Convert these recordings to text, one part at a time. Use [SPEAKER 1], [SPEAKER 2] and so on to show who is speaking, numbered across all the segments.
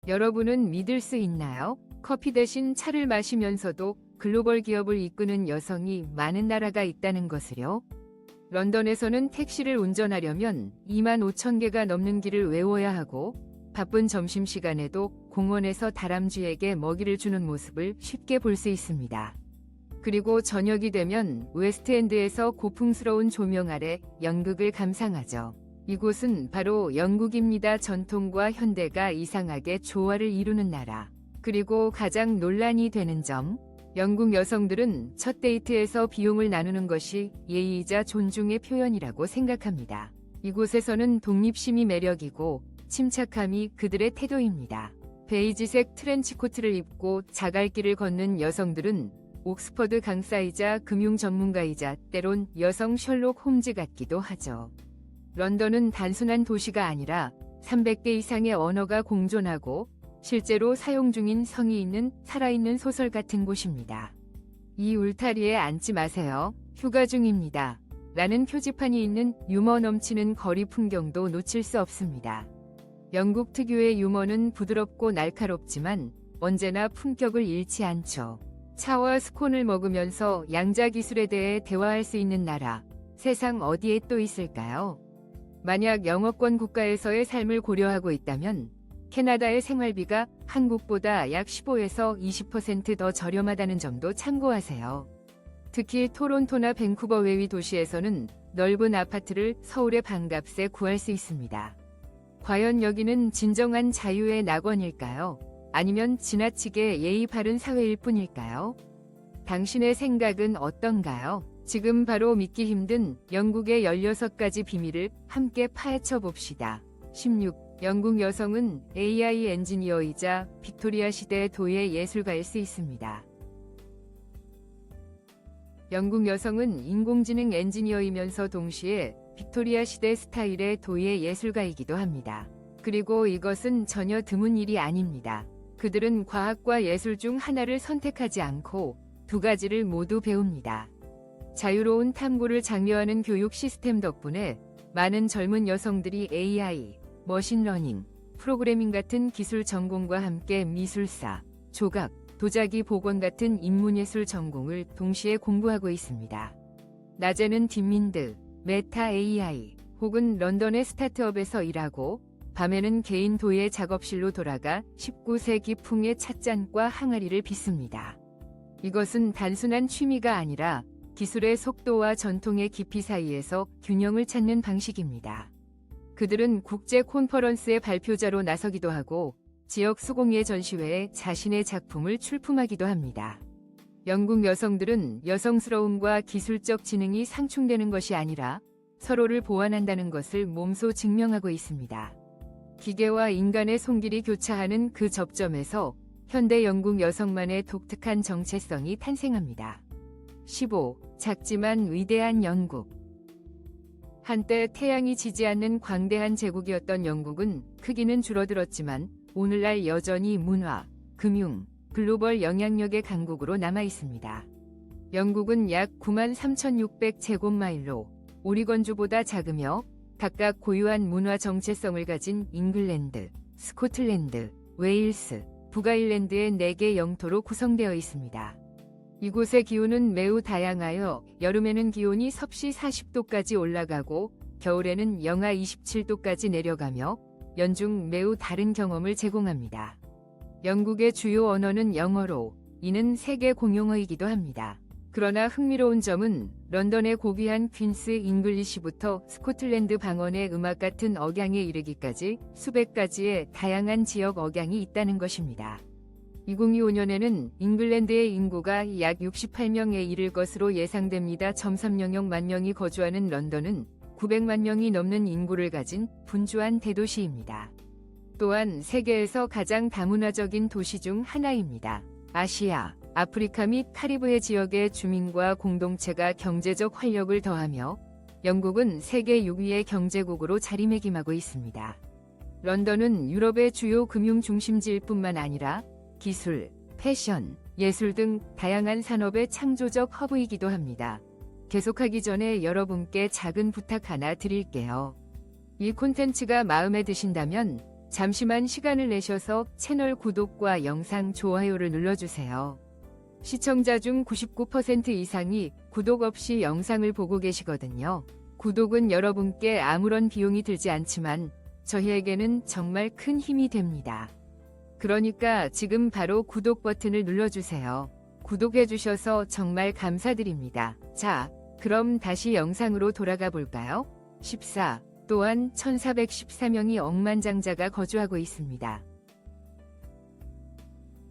[SPEAKER 1] 여러분은 믿을 수 있나요? 커피 대신 차를 마시면서도 글로벌 기업을 이끄는 여성이 많은 나라가 있다는 것을요. 런던에서는 택시를 운전하려면 25,000개가 넘는 길을 외워야 하고 바쁜 점심시간에도 공원에서 다람쥐에게 먹이를 주는 모습을 쉽게 볼 수 있습니다. 그리고 저녁이 되면 웨스트엔드에서 고풍스러운 조명 아래 연극을 감상하죠. 이곳은 바로 영국입니다. 전통과 현대가 이상하게 조화를 이루는 나라. 그리고 가장 논란이 되는 점, 영국 여성들은 첫 데이트에서 비용을 나누는 것이 예의이자 존중의 표현이라고 생각합니다. 이곳에서는 독립심이 매력이고 침착함이 그들의 태도입니다. 베이지색 트렌치코트를 입고 자갈길을 걷는 여성들은 옥스퍼드 강사이자 금융 전문가이자 때론 여성 셜록 홈즈 같기도 하죠. 런던은 단순한 도시가 아니라 300개 이상의 언어가 공존하고 실제로 사용 중인 성이 있는 살아있는 소설 같은 곳입니다. 이 울타리에 앉지 마세요. 휴가 중입니다. 라는 표지판이 있는 유머 넘치는 거리 풍경도 놓칠 수 없습니다. 영국 특유의 유머는 부드럽고 날카롭지만 언제나 품격을 잃지 않죠. 차와 스콘을 먹으면서 양자 기술에 대해 대화할 수 있는 나라, 세상 어디에 또 있을까요? 만약 영어권 국가에서의 삶을 고려하고 있다면 캐나다의 생활비가 한국보다 약 15에서 20% 더 저렴하다는 점도 참고하세요. 특히 토론토나 밴쿠버 외위 도시에서는 넓은 아파트를 서울의 반값에 구할 수 있습니다. 과연 여기는 진정한 자유의 낙원일까요? 아니면 지나치게 예의 바른 사회일 뿐일까요? 당신의 생각은 어떤가요? 지금 바로 믿기 힘든 영국의 16가지 비밀을 함께 파헤쳐 봅시다. 16. 영국 여성은 AI 엔지니어이자 빅토리아 시대 도예 예술가일 수 있습니다. 영국 여성은 인공지능 엔지니어이면서 동시에 빅토리아 시대 스타일의 도예 예술가이기도 합니다. 그리고 이것은 전혀 드문 일이 아닙니다. 그들은 과학과 예술 중 하나를 선택하지 않고 두 가지를 모두 배웁니다. 자유로운 탐구를 장려하는 교육 시스템 덕분에 많은 젊은 여성들이 AI, 머신러닝, 프로그래밍 같은 기술 전공과 함께 미술사, 조각, 도자기 복원 같은 인문예술 전공을 동시에 공부하고 있습니다. 낮에는 딥민드, 메타 AI 혹은 런던의 스타트업에서 일하고 밤에는 개인 도예 작업실로 돌아가 19세기 풍의 찻잔과 항아리를 빚습니다. 이것은 단순한 취미가 아니라 기술의 속도와 전통의 깊이 사이에서 균형을 찾는 방식입니다. 그들은 국제 콘퍼런스의 발표자로 나서기도 하고 지역 수공예 전시회에 자신의 작품을 출품하기도 합니다. 영국 여성들은 여성스러움과 기술적 지능이 상충되는 것이 아니라 서로를 보완한다는 것을 몸소 증명하고 있습니다. 기계와 인간의 손길이 교차하는 그 접점에서 현대 영국 여성만의 독특한 정체성이 탄생합니다. 15. 작지만 위대한 영국. 한때 태양이 지지 않는 광대한 제국이었던 영국은 크기는 줄어들었지만 오늘날 여전히 문화, 금융, 글로벌 영향력의 강국으로 남아 있습니다. 영국은 약 93,600제곱마일로 오리건주보다 작으며 각각 고유한 문화 정체성을 가진 잉글랜드, 스코틀랜드, 웨일스, 북아일랜드의 4개 영토로 구성되어 있습니다. 이곳의 기후는 매우 다양하여 여름에는 기온이 섭씨 40도까지 올라가고 겨울에는 영하 27도까지 내려가며 연중 매우 다른 경험을 제공합니다. 영국의 주요 언어는 영어로, 이는 세계 공용어이기도 합니다. 그러나 흥미로운 점은 런던의 고귀한 퀸스 잉글리시부터 스코틀랜드 방언의 음악 같은 억양에 이르기까지 수백 가지의 다양한 지역 억양이 있다는 것입니다. 2025년에는 잉글랜드의 인구가 약 68명에 이를 것으로 예상됩니다. 300만 명이 거주하는 런던은 900만 명이 넘는 인구를 가진 분주한 대도시입니다. 또한 세계에서 가장 다문화적인 도시 중 하나입니다. 아시아, 아프리카 및 카리브해 지역의 주민과 공동체가 경제적 활력을 더하며 영국은 세계 6위의 경제국으로 자리매김하고 있습니다. 런던은 유럽의 주요 금융 중심지일 뿐만 아니라 기술, 패션, 예술 등 다양한 산업의 창조적 허브이기도 합니다. 계속하기 전에 여러분께 작은 부탁 하나 드릴게요. 이 콘텐츠가 마음에 드신다면 잠시만 시간을 내셔서 채널 구독과 영상 좋아요를 눌러주세요. 시청자 중 99% 이상이 구독 없이 영상을 보고 계시거든요. 구독은 여러분께 아무런 비용이 들지 않지만 저희에게는 정말 큰 힘이 됩니다. 그러니까 지금 바로 구독 버튼을 눌러주세요. 구독해주셔서 정말 감사드립니다. 자, 그럼 다시 영상으로 돌아가 볼까요? 14. 또한 1414명의 억만장자가 거주하고 있습니다.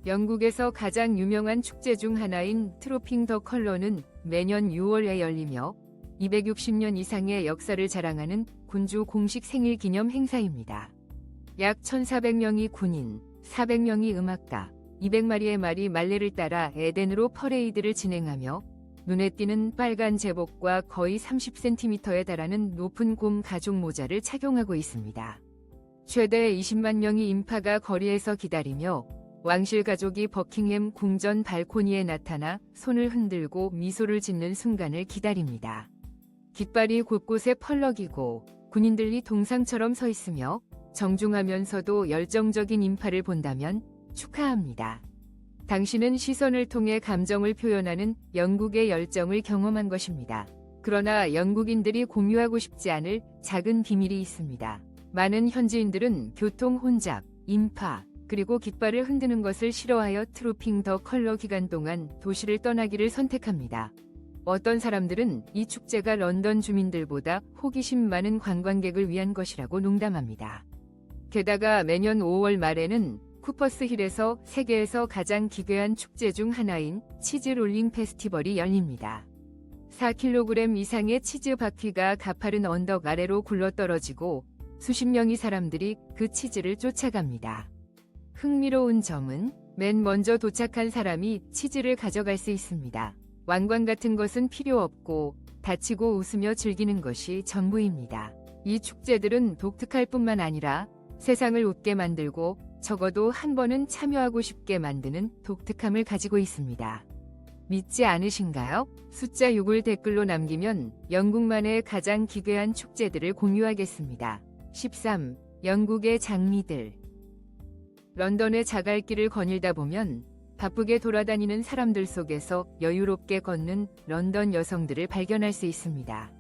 [SPEAKER 1] 영국에서 가장 유명한 축제 중 하나인 트로핑 더 컬러는 매년 6월에 열리며 260년 이상의 역사를 자랑하는 군주 공식 생일 기념 행사입니다. 약 1,400명의 군인, 400명의 음악가, 200마리의 말이 말레를 따라 에덴으로 퍼레이드를 진행하며 눈에 띄는 빨간 제복과 거의 30cm에 달하는 높은 곰 가죽 모자를 착용하고 있습니다. 최대 20만 명의 인파가 거리에서 기다리며 왕실 가족이 버킹햄 궁전 발코니에 나타나 손을 흔들고 미소를 짓는 순간을 기다립니다. 깃발이 곳곳에 펄럭이고 군인들이 동상처럼 서 있으며 정중하면서도 열정적인 인파를 본다면 축하합니다. 당신은 시선을 통해 감정을 표현하는 영국의 열정을 경험한 것입니다. 그러나 영국인들이 공유하고 싶지 않을 작은 비밀이 있습니다. 많은 현지인들은 교통 혼잡, 인파, 그리고 깃발을 흔드는 것을 싫어하여 트로핑 더 컬러 기간 동안 도시를 떠나기를 선택합니다. 어떤 사람들은 이 축제가 런던 주민들보다 호기심 많은 관광객을 위한 것이라고 농담합니다. 게다가 매년 5월 말에는 쿠퍼스 힐에서 세계에서 가장 기괴한 축제 중 하나인 치즈 롤링 페스티벌이 열립니다. 4kg 이상의 치즈 바퀴가 가파른 언덕 아래로 굴러떨어지고 수십 명의 사람들이 그 치즈를 쫓아갑니다. 흥미로운 점은 맨 먼저 도착한 사람이 치즈를 가져갈 수 있습니다. 왕관 같은 것은 필요 없고 다치고 웃으며 즐기는 것이 전부입니다. 이 축제들은 독특할 뿐만 아니라 세상을 웃게 만들고 적어도 한 번은 참여하고 싶게 만드는 독특함을 가지고 있습니다. 믿지 않으신가요? 숫자 6을 댓글로 남기면 영국만의 가장 기괴한 축제들을 공유하겠습니다. 13. 영국의 장미들. 런던의 자갈길을 거닐다 보면 바쁘게 돌아다니는 사람들 속에서 여유롭게 걷는 런던 여성들을 발견할 수 있습니다.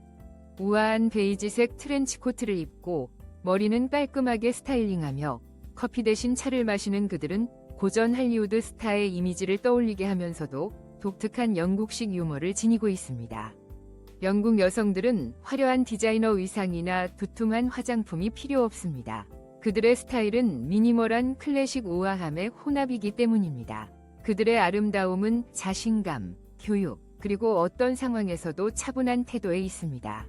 [SPEAKER 1] 우아한 베이지색 트렌치코트를 입고 머리는 깔끔하게 스타일링하며 커피 대신 차를 마시는 그들은 고전 할리우드 스타의 이미지를 떠올리게 하면서도 독특한 영국식 유머를 지니고 있습니다. 영국 여성들은 화려한 디자이너 의상이나 두툼한 화장품이 필요 없습니다. 그들의 스타일은 미니멀한 클래식 우아함의 혼합이기 때문입니다. 그들의 아름다움은 자신감, 교육, 그리고 어떤 상황에서도 차분한 태도에 있습니다.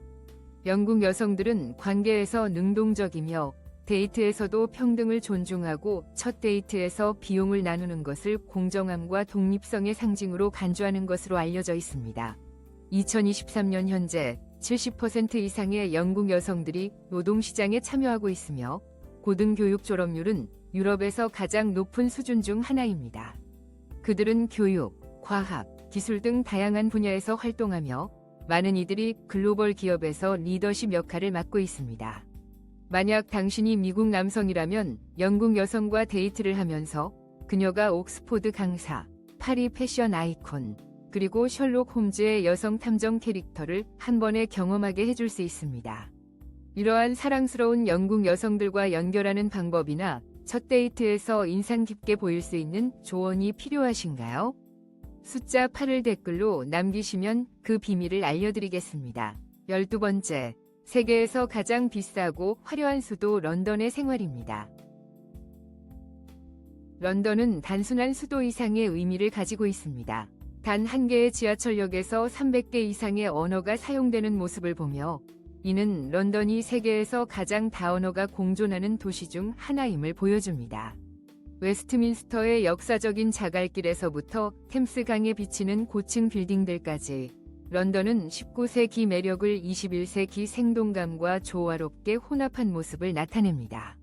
[SPEAKER 1] 영국 여성들은 관계에서 능동적이며 데이트에서도 평등을 존중하고 첫 데이트에서 비용을 나누는 것을 공정함과 독립성의 상징으로 간주하는 것으로 알려져 있습니다. 2023년 현재 70% 이상의 영국 여성들이 노동시장에 참여하고 있으며 고등교육 졸업률은 유럽에서 가장 높은 수준 중 하나입니다. 그들은 교육, 과학, 기술 등 다양한 분야에서 활동하며 많은 이들이 글로벌 기업에서 리더십 역할을 맡고 있습니다. 만약 당신이 미국 남성이라면 영국 여성과 데이트를 하면서 그녀가 옥스포드 강사, 파리 패션 아이콘, 그리고 셜록 홈즈의 여성 탐정 캐릭터를 한 번에 경험하게 해줄 수 있습니다. 이러한 사랑스러운 영국 여성들과 연결하는 방법이나 첫 데이트에서 인상 깊게 보일 수 있는 조언이 필요하신가요? 숫자 8을 댓글로 남기시면 그 비밀을 알려드리겠습니다. 12번째. 세계에서 가장 비싸고 화려한 수도 런던의 생활입니다. 런던은 단순한 수도 이상의 의미를 가지고 있습니다. 단 한 개의 지하철역에서 300개 이상의 언어가 사용되는 모습을 보며 이는 런던이 세계에서 가장 다언어가 공존하는 도시 중 하나임을 보여줍니다. 웨스트민스터의 역사적인 자갈길에서부터 템스강에 비치는 고층 빌딩들까지 런던은 19세기 매력을 21세기 생동감과 조화롭게 혼합한 모습을 나타냅니다.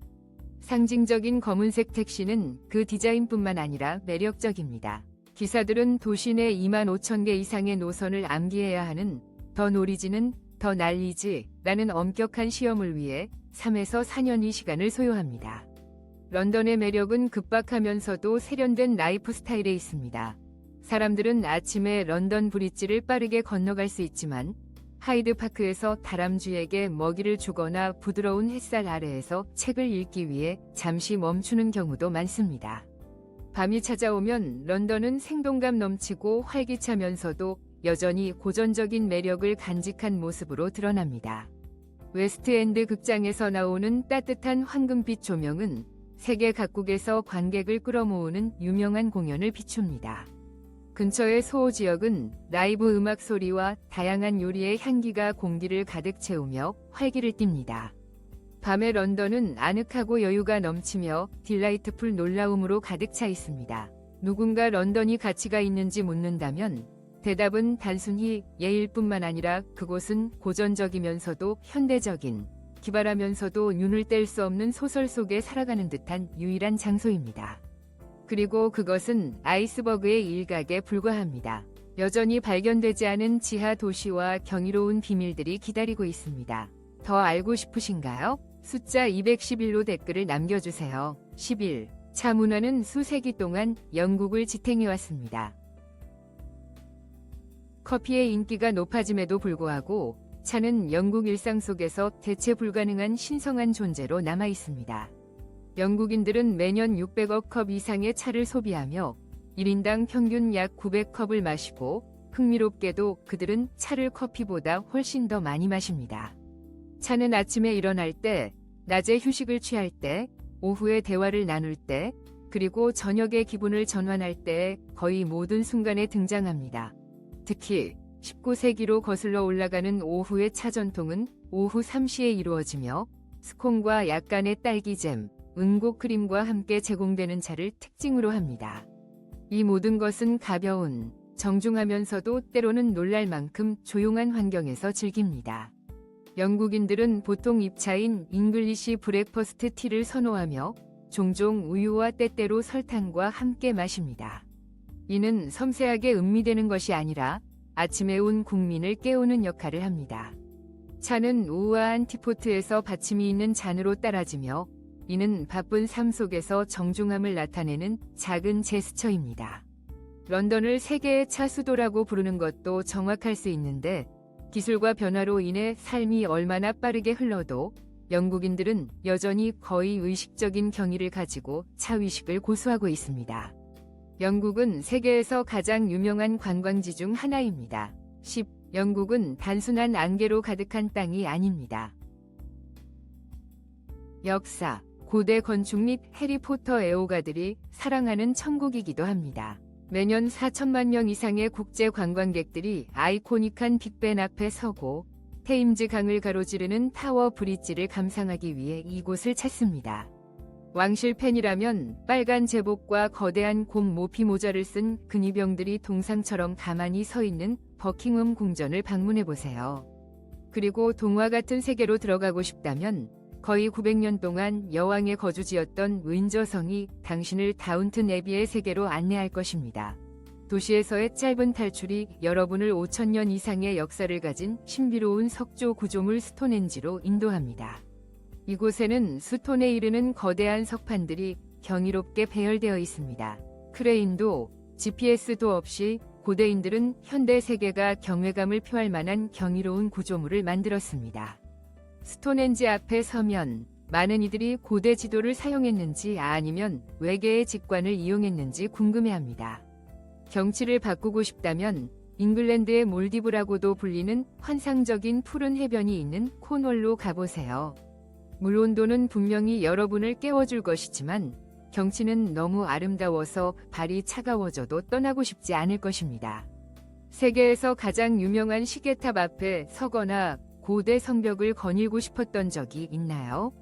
[SPEAKER 1] 상징적인 검은색 택시는 그 디자인뿐만 아니라 매력적입니다. 기사들은 도시 내 2만 5천 개 이상의 노선을 암기해야 하는 더 노리지는 더 날리지 라는 엄격한 시험을 위해 3에서 4년의 시간을 소요합니다. 런던의 매력은 급박하면서도 세련된 라이프 스타일에 있습니다. 사람들은 아침에 런던 브릿지를 빠르게 건너갈 수 있지만 하이드파크에서 다람쥐에게 먹이를 주거나 부드러운 햇살 아래에서 책을 읽기 위해 잠시 멈추는 경우도 많습니다. 밤이 찾아오면 런던은 생동감 넘치고 활기차면서도 여전히 고전적인 매력을 간직한 모습으로 드러납니다. 웨스트엔드 극장에서 나오는 따뜻한 황금빛 조명은 세계 각국에서 관객을 끌어모으는 유명한 공연을 비춥니다. 근처의 소호 지역은 라이브 음악 소리와 다양한 요리의 향기가 공기를 가득 채우며 활기를 띱니다. 밤의 런던은 아늑하고 여유가 넘치며 딜라이트풀 놀라움으로 가득 차 있습니다. 누군가 런던이 가치가 있는지 묻는다면 대답은 단순히 예일 뿐만 아니라 그곳은 고전적이면서도 현대적인, 기발하면서도 눈을 뗄 수 없는 소설 속에 살아가는 듯한 유일한 장소입니다. 그리고 그것은 아이스버그의 일각에 불과합니다. 여전히 발견되지 않은 지하 도시와 경이로운 비밀들이 기다리고 있습니다. 더 알고 싶으신가요? 숫자 211로 댓글을 남겨주세요. 11. 차 문화는 수세기 동안 영국을 지탱해왔습니다. 커피의 인기가 높아짐에도 불구하고 차는 영국 일상 속에서 대체 불가능한 신성한 존재로 남아 있습니다. 영국인들은 매년 600억 컵 이상의 차를 소비하며 1인당 평균 약 900컵을 마시고 흥미롭게도 그들은 차를 커피보다 훨씬 더 많이 마십니다. 차는 아침에 일어날 때, 낮에 휴식을 취할 때, 오후에 대화를 나눌 때, 그리고 저녁에 기분을 전환할 때 거의 모든 순간에 등장합니다. 특히 19세기로 거슬러 올라가는 오후의 차 전통은 오후 3시에 이루어지며 스콘과 약간의 딸기잼, 은고 크림과 함께 제공되는 차를 특징으로 합니다. 이 모든 것은 가벼운, 정중하면서도 때로는 놀랄 만큼 조용한 환경에서 즐깁니다. 영국인들은 보통 잎차인 잉글리시 브렉퍼스트 티를 선호하며 종종 우유와 때때로 설탕과 함께 마십니다. 이는 섬세하게 음미되는 것이 아니라 아침에 온 국민을 깨우는 역할을 합니다. 차는 우아한 티포트에서 받침이 있는 잔으로 따라지며 이는 바쁜 삶 속에서 정중함을 나타내는 작은 제스처입니다. 런던을 세계의 차 수도라고 부르는 것도 정확할 수 있는데 기술과 변화로 인해 삶이 얼마나 빠르게 흘러도 영국인들은 여전히 거의 의식적인 경의를 가지고 차위식을 고수하고 있습니다. 영국은 세계에서 가장 유명한 관광지 중 하나입니다. 10. 영국은 단순한 안개로 가득한 땅이 아닙니다. 역사, 고대 건축 및 해리포터 애호가들이 사랑하는 천국이기도 합니다. 매년 4천만 명 이상의 국제 관광객들이 아이코닉한 빅벤 앞에 서고 테임즈 강을 가로지르는 타워 브릿지를 감상하기 위해 이곳을 찾습니다. 왕실 팬이라면 빨간 제복과 거대한 곰 모피 모자를 쓴 근위병들이 동상처럼 가만히 서 있는 버킹엄 궁전을 방문해보세요. 그리고 동화 같은 세계로 들어가고 싶다면 거의 900년 동안 여왕의 거주지였던 윈저성이 당신을 다운튼 애비의 세계로 안내할 것입니다. 도시에서의 짧은 탈출이 여러분을 5,000년 이상의 역사를 가진 신비로운 석조 구조물 스톤헨지로 인도합니다. 이곳에는 수톤에 이르는 거대한 석판들이 경이롭게 배열되어 있습니다. 크레인도 GPS도 없이 고대인들은 현대 세계가 경외감을 표할 만한 경이로운 구조물을 만들었습니다. 스톤헨지 앞에 서면 많은 이들이 고대 지도를 사용했는지 아니면 외계의 직관을 이용했는지 궁금해합니다. 경치를 바꾸고 싶다면 잉글랜드의 몰디브라고도 불리는 환상적인 푸른 해변이 있는 코널로 가보세요. 물 온도는 분명히 여러분을 깨워줄 것이지만 경치는 너무 아름다워서 발이 차가워져도 떠나고 싶지 않을 것입니다. 세계에서 가장 유명한 시계탑 앞에 서거나 고대 성벽을 거닐고 싶었던 적이 있나요?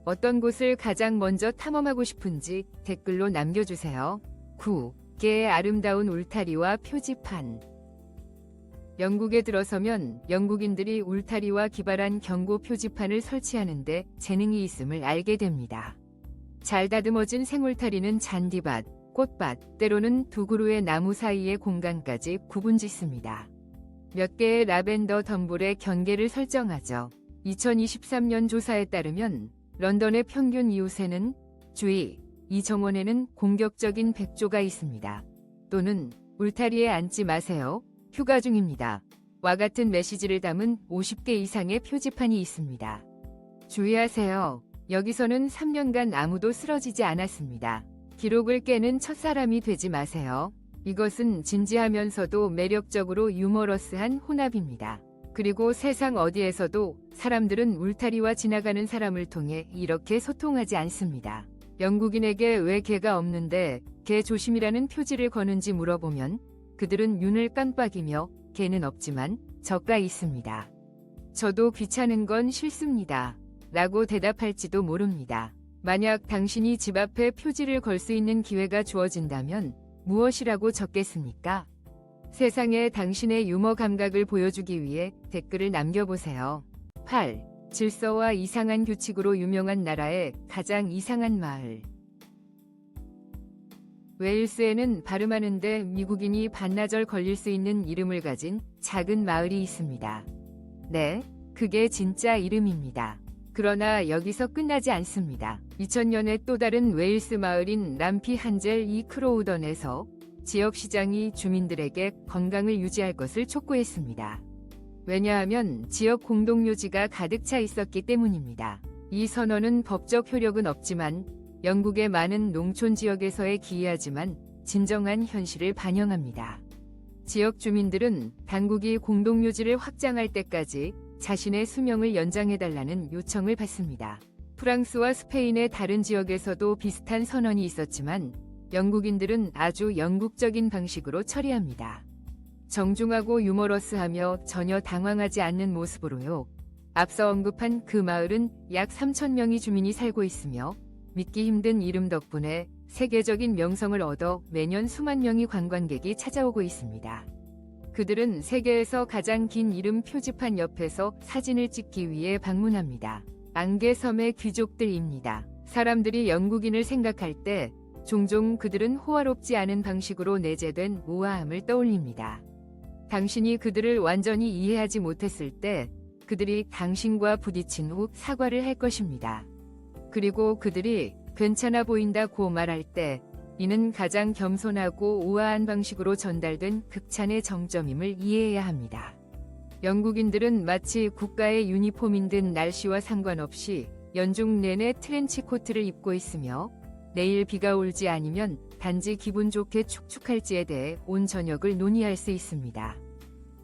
[SPEAKER 1] 어떤 곳을 가장 먼저 탐험하고 싶은지 댓글로 남겨주세요. 9. 개의 아름다운 울타리와 표지판. 영국에 들어서면 영국인들이 울타리와 기발한 경고 표지판을 설치하는데 재능이 있음을 알게 됩니다. 잘 다듬어진 생울타리는 잔디밭, 꽃밭, 때로는 두 그루의 나무 사이의 공간까지 구분짓습니다. 몇 개의 라벤더 덤불의 경계를 설정하죠. 2023년 조사에 따르면 런던의 평균 이웃에는 주의! 이 정원에는 공격적인 백조가 있습니다. 또는 울타리에 앉지 마세요. 휴가 중입니다. 와 같은 메시지를 담은 50개 이상의 표지판이 있습니다. 주의하세요. 여기서는 3년간 아무도 쓰러지지 않았습니다. 기록을 깨는 첫사람이 되지 마세요. 이것은 진지하면서도 매력적으로 유머러스한 혼합입니다. 그리고 세상 어디에서도 사람들은 울타리와 지나가는 사람을 통해 이렇게 소통하지 않습니다. 영국인에게 왜 개가 없는데 개 조심이라는 표지를 거는지 물어보면 그들은 눈을 깜빡이며 개는 없지만 저가 있습니다. 저도 귀찮은 건 싫습니다. 라고 대답할지도 모릅니다. 만약 당신이 집 앞에 표지를 걸 수 있는 기회가 주어진다면 무엇이라고 적겠습니까? 세상에 당신의 유머 감각을 보여주기 위해 댓글을 남겨보세요. 8. 질서와 이상한 규칙으로 유명한 나라의 가장 이상한 마을. 웨일스에는 발음하는데 미국인이 반나절 걸릴 수 있는 이름을 가진 작은 마을이 있습니다. 네, 그게 진짜 이름입니다. 그러나 여기서 끝나지 않습니다. 2000년에 또 다른 웨일스 마을인 람피 한젤 이 크로우던에서 지역시장이 주민들에게 건강을 유지할 것을 촉구했습니다. 왜냐하면 지역 공동묘지가 가득 차 있었기 때문입니다. 이 선언은 법적 효력은 없지만 영국의 많은 농촌 지역에서의 기이하지만 진정한 현실을 반영합니다. 지역 주민들은 당국이 공동묘지를 확장할 때까지 자신의 수명을 연장해달라는 요청을 받습니다. 프랑스와 스페인의 다른 지역에서도 비슷한 선언이 있었지만 영국인들은 아주 영국적인 방식으로 처리합니다. 정중하고 유머러스하며 전혀 당황하지 않는 모습으로요. 앞서 언급한 그 마을은 약 3,000명의 주민이 살고 있으며 믿기 힘든 이름 덕분에 세계적인 명성을 얻어 매년 수만 명의 관광객이 찾아오고 있습니다. 그들은 세계에서 가장 긴 이름 표지판 옆에서 사진을 찍기 위해 방문합니다. 안개섬의 귀족들입니다. 사람들이 영국인을 생각할 때 종종 그들은 호화롭지 않은 방식으로 내재된 우아함을 떠올립니다. 당신이 그들을 완전히 이해하지 못했을 때 그들이 당신과 부딪힌 후 사과를 할 것입니다. 그리고 그들이 괜찮아 보인다고 말할 때 이는 가장 겸손하고 우아한 방식으로 전달된 극찬의 정점임을 이해해야 합니다. 영국인들은 마치 국가의 유니폼인 듯 날씨와 상관없이 연중 내내 트렌치 코트를 입고 있으며 내일 비가 올지 아니면 단지 기분 좋게 축축할지에 대해 온 저녁을 논의할 수 있습니다.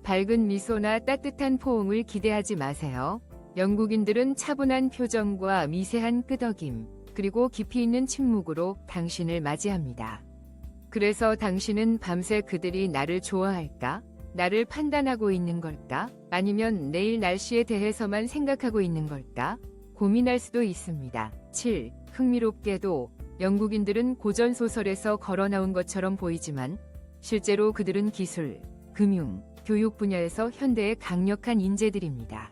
[SPEAKER 1] 밝은 미소나 따뜻한 포옹을 기대하지 마세요. 영국인들은 차분한 표정과 미세한 끄덕임, 그리고 깊이 있는 침묵으로 당신을 맞이합니다. 그래서 당신은 밤새 그들이 나를 좋아할까? 나를 판단하고 있는 걸까? 아니면 내일 날씨에 대해서만 생각하고 있는 걸까? 고민할 수도 있습니다. 7. 흥미롭게도 영국인들은 고전소설에서 걸어 나온 것처럼 보이지만 실제로 그들은 기술, 금융, 교육 분야에서 현대의 강력한 인재들입니다.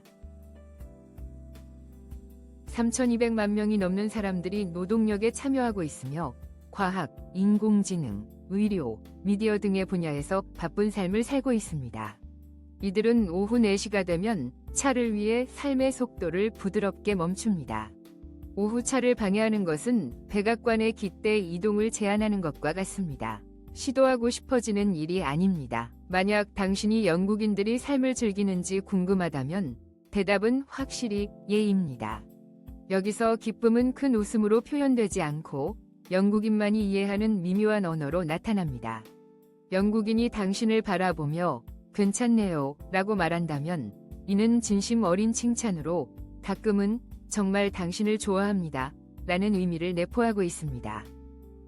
[SPEAKER 1] 3,200만 명이 넘는 사람들이 노동력에 참여하고 있으며 과학, 인공지능, 의료, 미디어 등의 분야에서 바쁜 삶을 살고 있습니다. 이들은 오후 4시가 되면 차를 위해 삶의 속도를 부드럽게 멈춥니다. 오후 차를 방해하는 것은 백악관의 기대 이동을 제한하는 것과 같습니다. 시도하고 싶어지는 일이 아닙니다. 만약 당신이 영국인들이 삶을 즐기는지 궁금하다면 대답은 확실히 예입니다. 여기서 기쁨은 큰 웃음으로 표현되지 않고 영국인만이 이해하는 미묘한 언어로 나타납니다. 영국인이 당신을 바라보며 괜찮네요 라고 말한다면 이는 진심 어린 칭찬으로 가끔은 정말 당신을 좋아합니다 라는 의미를 내포하고 있습니다.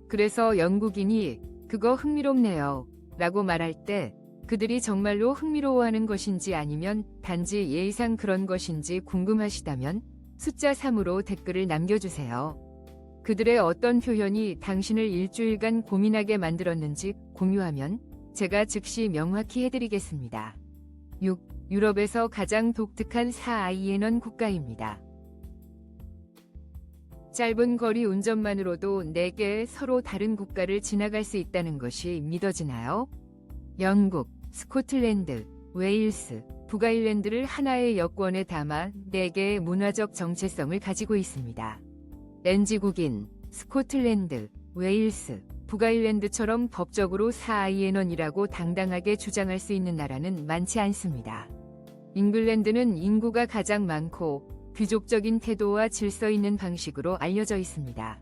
[SPEAKER 1] 그래서 영국인이 그거 흥미롭네요 라고 말할 때 그들이 정말로 흥미로워하는 것인지 아니면 단지 예의상 그런 것인지 궁금하시다면 숫자 3으로 댓글을 남겨주세요. 그들의 어떤 표현이 당신을 일주일간 고민하게 만들었는지 공유하면 제가 즉시 명확히 해드리겠습니다. 6. 유럽에서 가장 독특한 4IN원 국가입니다. 짧은 거리 운전만으로도 4개의 서로 다른 국가를 지나갈 수 있다는 것이 믿어지나요? 영국, 스코틀랜드, 웨일스, 북아일랜드를 하나의 여권에 담아 4개의 문화적 정체성을 가지고 있습니다. 렌지국인, 스코틀랜드, 웨일스, 북아일랜드처럼 법적으로 4IN원이라고 당당하게 주장할 수 있는 나라는 많지 않습니다. 잉글랜드는 인구가 가장 많고 귀족적인 태도와 질서 있는 방식으로 알려져 있습니다.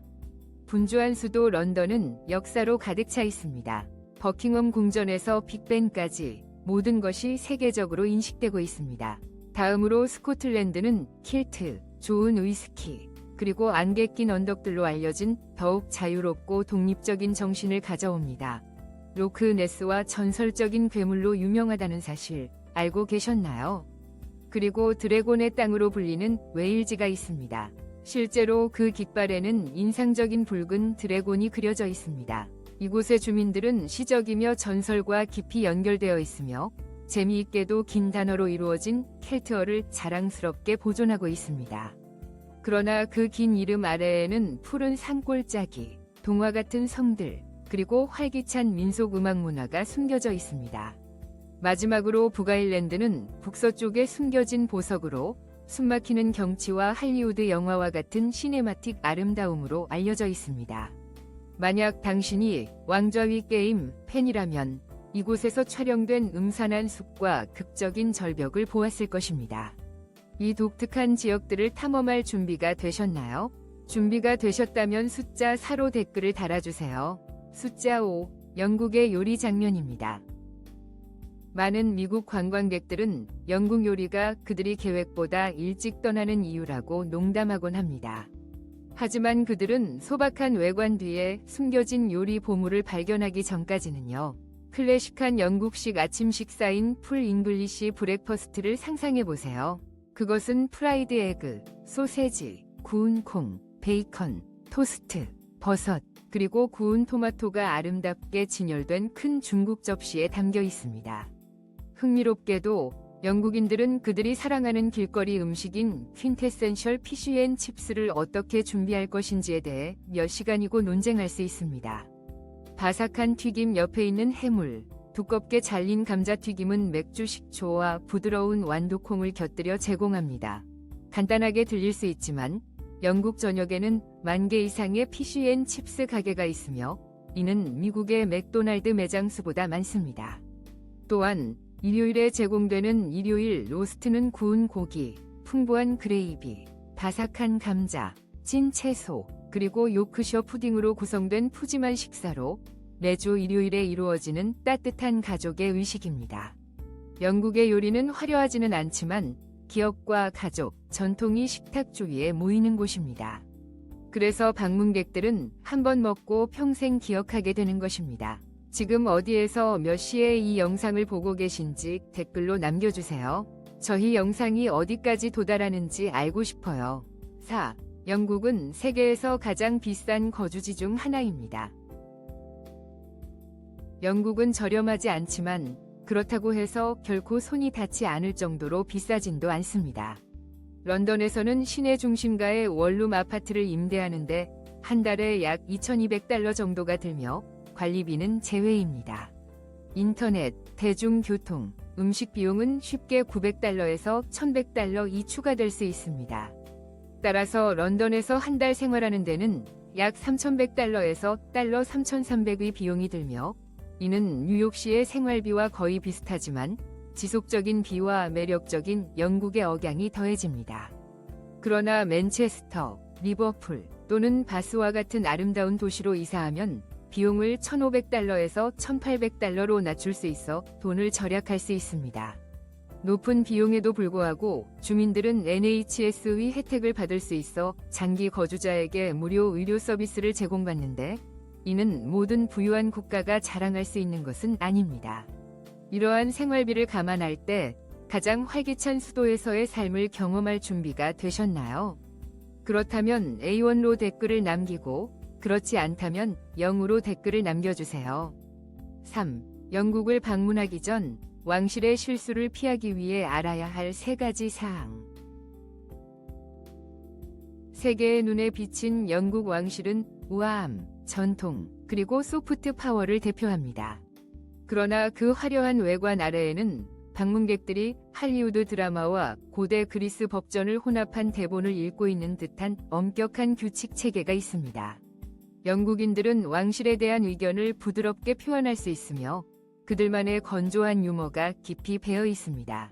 [SPEAKER 1] 분주한 수도 런던은 역사로 가득 차 있습니다. 버킹엄 궁전에서 빅벤까지 모든 것이 세계적으로 인식되고 있습니다. 다음으로 스코틀랜드는 킬트, 좋은 위스키, 그리고 안개 낀 언덕들로 알려진 더욱 자유롭고 독립적인 정신을 가져옵니다. 로크네스와 전설적인 괴물로 유명하다는 사실 알고 계셨나요? 그리고 드래곤의 땅으로 불리는 웨일즈가 있습니다. 실제로 그 깃발에는 인상적인 붉은 드래곤이 그려져 있습니다. 이곳의 주민들은 시적이며 전설과 깊이 연결되어 있으며 재미있게도 긴 단어로 이루어진 켈트어를 자랑스럽게 보존하고 있습니다. 그러나 그 긴 이름 아래에는 푸른 산골짜기, 동화 같은 성들, 그리고 활기찬 민속 음악 문화가 숨겨져 있습니다. 마지막으로 북아일랜드는 북서쪽에 숨겨진 보석으로 숨막히는 경치와 할리우드 영화와 같은 시네마틱 아름다움으로 알려져 있습니다. 만약 당신이 왕좌위 게임 팬이라면 이곳에서 촬영된 음산한 숲과 극적인 절벽을 보았을 것입니다. 이 독특한 지역들을 탐험할 준비가 되셨나요? 준비가 되셨다면 숫자 4로 댓글을 달아주세요. 숫자 5. 영국의 요리 장면입니다. 많은 미국 관광객들은 영국 요리가 그들이 계획보다 일찍 떠나는 이유라고 농담하곤 합니다. 하지만 그들은 소박한 외관 뒤에 숨겨진 요리 보물을 발견하기 전까지는요. 클래식한 영국식 아침 식사인 풀 잉글리시 브렉퍼스트를 상상해보세요. 그것은 프라이드 에그, 소세지, 구운 콩, 베이컨, 토스트, 버섯, 그리고 구운 토마토가 아름답게 진열된 큰 중국 접시에 담겨 있습니다. 흥미롭게도 영국인들은 그들이 사랑하는 길거리 음식인 퀸테센셜 피쉬앤칩스를 어떻게 준비할 것인지에 대해 몇 시간이고 논쟁할 수 있습니다. 바삭한 튀김 옆에 있는 해물, 두껍게 잘린 감자튀김은 맥주 식초와 부드러운 완두콩을 곁들여 제공합니다. 간단하게 들릴 수 있지만 영국 전역에는 10,000개 이상의 피쉬앤칩스 가게가 있으며 이는 미국의 맥도날드 매장 수보다 많습니다. 또한 일요일에 제공되는 일요일 로스트는 구운 고기, 풍부한 그레이비, 바삭한 감자, 찐 채소, 그리고 요크셔 푸딩으로 구성된 푸짐한 식사로 매주 일요일에 이루어지는 따뜻한 가족의 의식입니다. 영국의 요리는 화려하지는 않지만 기업과 가족, 전통이 식탁 주위에 모이는 곳입니다. 그래서 방문객들은 한 번 먹고 평생 기억하게 되는 것입니다. 지금 어디에서 몇 시에 이 영상을 보고 계신지 댓글로 남겨주세요. 저희 영상이 어디까지 도달하는지 알고 싶어요. 4. 영국은 세계에서 가장 비싼 거주지 중 하나입니다. 영국은 저렴하지 않지만 그렇다고 해서 결코 손이 닿지 않을 정도로 비싸진도 않습니다. 런던에서는 시내 중심가의 원룸 아파트를 임대하는데 한 달에 약 2,200달러 정도가 들며 관리비는 제외입니다. 인터넷, 대중교통, 음식 비용은 쉽게 900달러에서 1,100달러이 추가될 수 있습니다. 따라서 런던에서 한 달 생활하는 데는 약 3,100달러에서 달러 3,300의 비용이 들며 이는 뉴욕시의 생활비와 거의 비슷하지만 지속적인 비와 매력적인 영국의 억양이 더해집니다. 그러나 맨체스터, 리버풀 또는 바스와 같은 아름다운 도시로 이사하면 비용을 1,500달러에서 1,800달러로 낮출 수 있어 돈을 절약할 수 있습니다. 높은 비용에도 불구하고 주민들은 NHS의 혜택을 받을 수 있어 장기 거주자에게 무료 의료 서비스를 제공받는데 이는 모든 부유한 국가가 자랑할 수 있는 것은 아닙니다. 이러한 생활비를 감안할 때 가장 활기찬 수도에서의 삶을 경험할 준비가 되셨나요? 그렇다면 A1로 댓글을 남기고 그렇지 않다면 0으로 댓글을 남겨주세요. 3. 영국을 방문하기 전 왕실의 실수를 피하기 위해 알아야 할 3가지 사항. 세계의 눈에 비친 영국 왕실은 우아함, 전통, 그리고 소프트 파워를 대표합니다. 그러나 그 화려한 외관 아래에는 방문객들이 할리우드 드라마와 고대 그리스 법전을 혼합한 대본을 읽고 있는 듯한 엄격한 규칙 체계가 있습니다. 영국인들은 왕실에 대한 의견을 부드럽게 표현할 수 있으며 그들만의 건조한 유머가 깊이 배어 있습니다.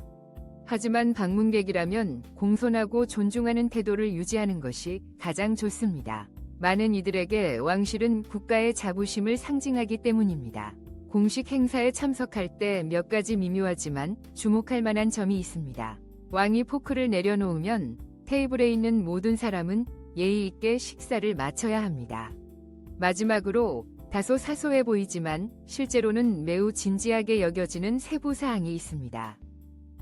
[SPEAKER 1] 하지만 방문객이라면 공손하고 존중하는 태도를 유지하는 것이 가장 좋습니다. 많은 이들에게 왕실은 국가의 자부심을 상징하기 때문입니다. 공식 행사에 참석할 때 몇 가지 미묘하지만 주목할 만한 점이 있습니다. 왕이 포크를 내려놓으면 테이블에 있는 모든 사람은 예의 있게 식사를 마쳐야 합니다. 마지막으로 다소 사소해 보이지만 실제로는 매우 진지하게 여겨지는 세부 사항이 있습니다.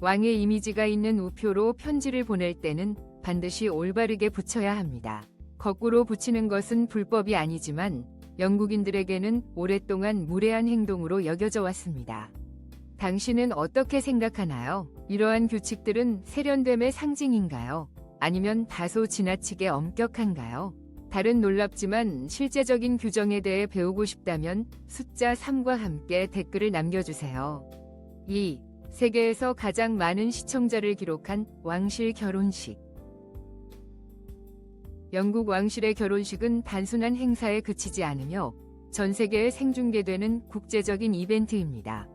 [SPEAKER 1] 왕의 이미지가 있는 우표로 편지를 보낼 때는 반드시 올바르게 붙여야 합니다. 거꾸로 붙이는 것은 불법이 아니지만 영국인들에게는 오랫동안 무례한 행동으로 여겨져 왔습니다. 당신은 어떻게 생각하나요? 이러한 규칙들은 세련됨의 상징인가요? 아니면 다소 지나치게 엄격한가요? 다른 놀랍지만 실제적인 규정에 대해 배우고 싶다면 숫자 3과 함께 댓글을 남겨주세요. 2. 세계에서 가장 많은 시청자를 기록한 왕실 결혼식. 영국 왕실의 결혼식은 단순한 행사에 그치지 않으며 전 세계에 생중계되는 국제적인 이벤트입니다.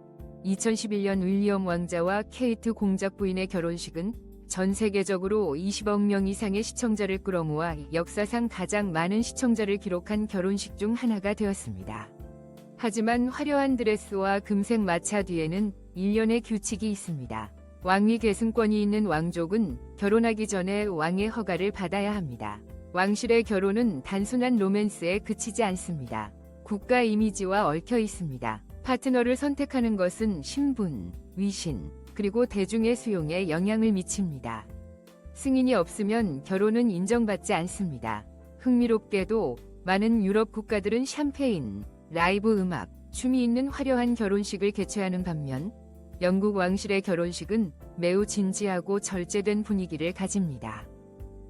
[SPEAKER 1] 2011년 윌리엄 왕자와 케이트 공작 부인의 결혼식은 전 세계적으로 20억 명 이상의 시청자를 끌어모아 역사상 가장 많은 시청자를 기록한 결혼식 중 하나가 되었습니다. 하지만 화려한 드레스와 금색 마차 뒤에는 일련의 규칙이 있습니다. 왕위 계승권이 있는 왕족은 결혼하기 전에 왕의 허가를 받아야 합니다. 왕실의 결혼은 단순한 로맨스에 그치지 않습니다. 국가 이미지와 얽혀 있습니다. 파트너를 선택하는 것은 신분, 위신, 그리고 대중의 수용에 영향을 미칩니다. 승인이 없으면 결혼은 인정받지 않습니다. 흥미롭게도 많은 유럽 국가들은 샴페인, 라이브 음악, 춤이 있는 화려한 결혼식을 개최하는 반면 영국 왕실의 결혼식은 매우 진지하고 절제된 분위기를 가집니다.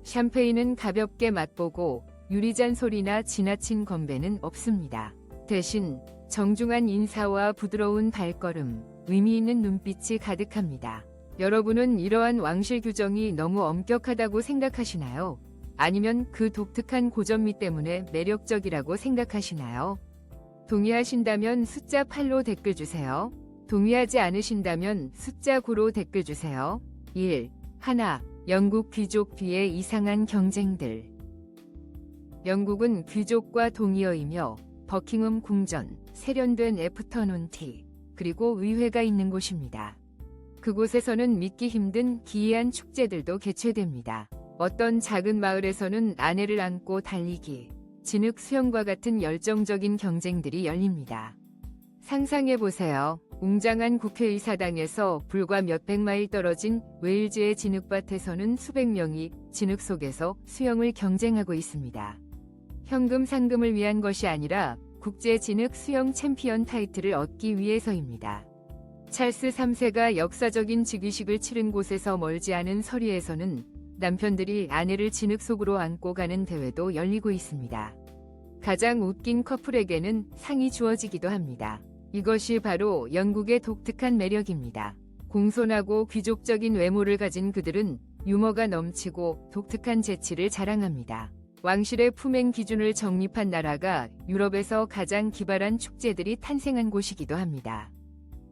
[SPEAKER 1] 샴페인은 가볍게 맛보고 유리잔 소리나 지나친 건배는 없습니다. 대신 정중한 인사와 부드러운 발걸음, 의미 있는 눈빛이 가득합니다. 여러분은 이러한 왕실 규정이 너무 엄격하다고 생각하시나요? 아니면 그 독특한 고전미 때문에 매력적이라고 생각하시나요? 동의하신다면 숫자 8로 댓글 주세요. 동의하지 않으신다면 숫자 9로 댓글 주세요. 1. 하나. 영국 귀족 뒤의 이상한 경쟁들. 영국은 귀족과 동의어이며 버킹엄 궁전, 세련된 애프터눈 티, 그리고 의회가 있는 곳입니다. 그곳에서는 믿기 힘든 기이한 축제들도 개최됩니다. 어떤 작은 마을에서는 아내를 안고 달리기, 진흙 수영과 같은 열정적인 경쟁들이 열립니다. 상상해보세요. 웅장한 국회의사당에서 불과 몇백 마일 떨어진 웨일즈의 진흙밭에서는 수백 명이 진흙 속에서 수영을 경쟁하고 있습니다. 현금 상금을 위한 것이 아니라 국제 진흙 수영 챔피언 타이틀을 얻기 위해서입니다. 찰스 3세가 역사적인 즉위식을 치른 곳에서 멀지 않은 서리에서는 남편들이 아내를 진흙 속으로 안고 가는 대회도 열리고 있습니다. 가장 웃긴 커플에게는 상이 주어지기도 합니다. 이것이 바로 영국의 독특한 매력입니다. 공손하고 귀족적인 외모를 가진 그들은 유머가 넘치고 독특한 재치를 자랑합니다. 왕실의 품행 기준을 정립한 나라가 유럽에서 가장 기발한 축제들이 탄생한 곳이기도 합니다.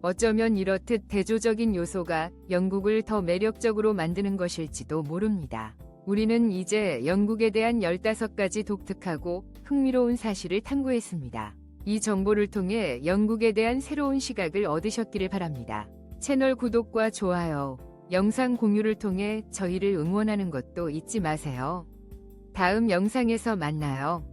[SPEAKER 1] 어쩌면 이렇듯 대조적인 요소가 영국을 더 매력적으로 만드는 것일지도 모릅니다. 우리는 이제 영국에 대한 15가지 독특하고 흥미로운 사실을 탐구했습니다. 이 정보를 통해 영국에 대한 새로운 시각을 얻으셨기를 바랍니다. 채널 구독과 좋아요, 영상 공유를 통해 저희를 응원하는 것도 잊지 마세요. 다음 영상에서 만나요.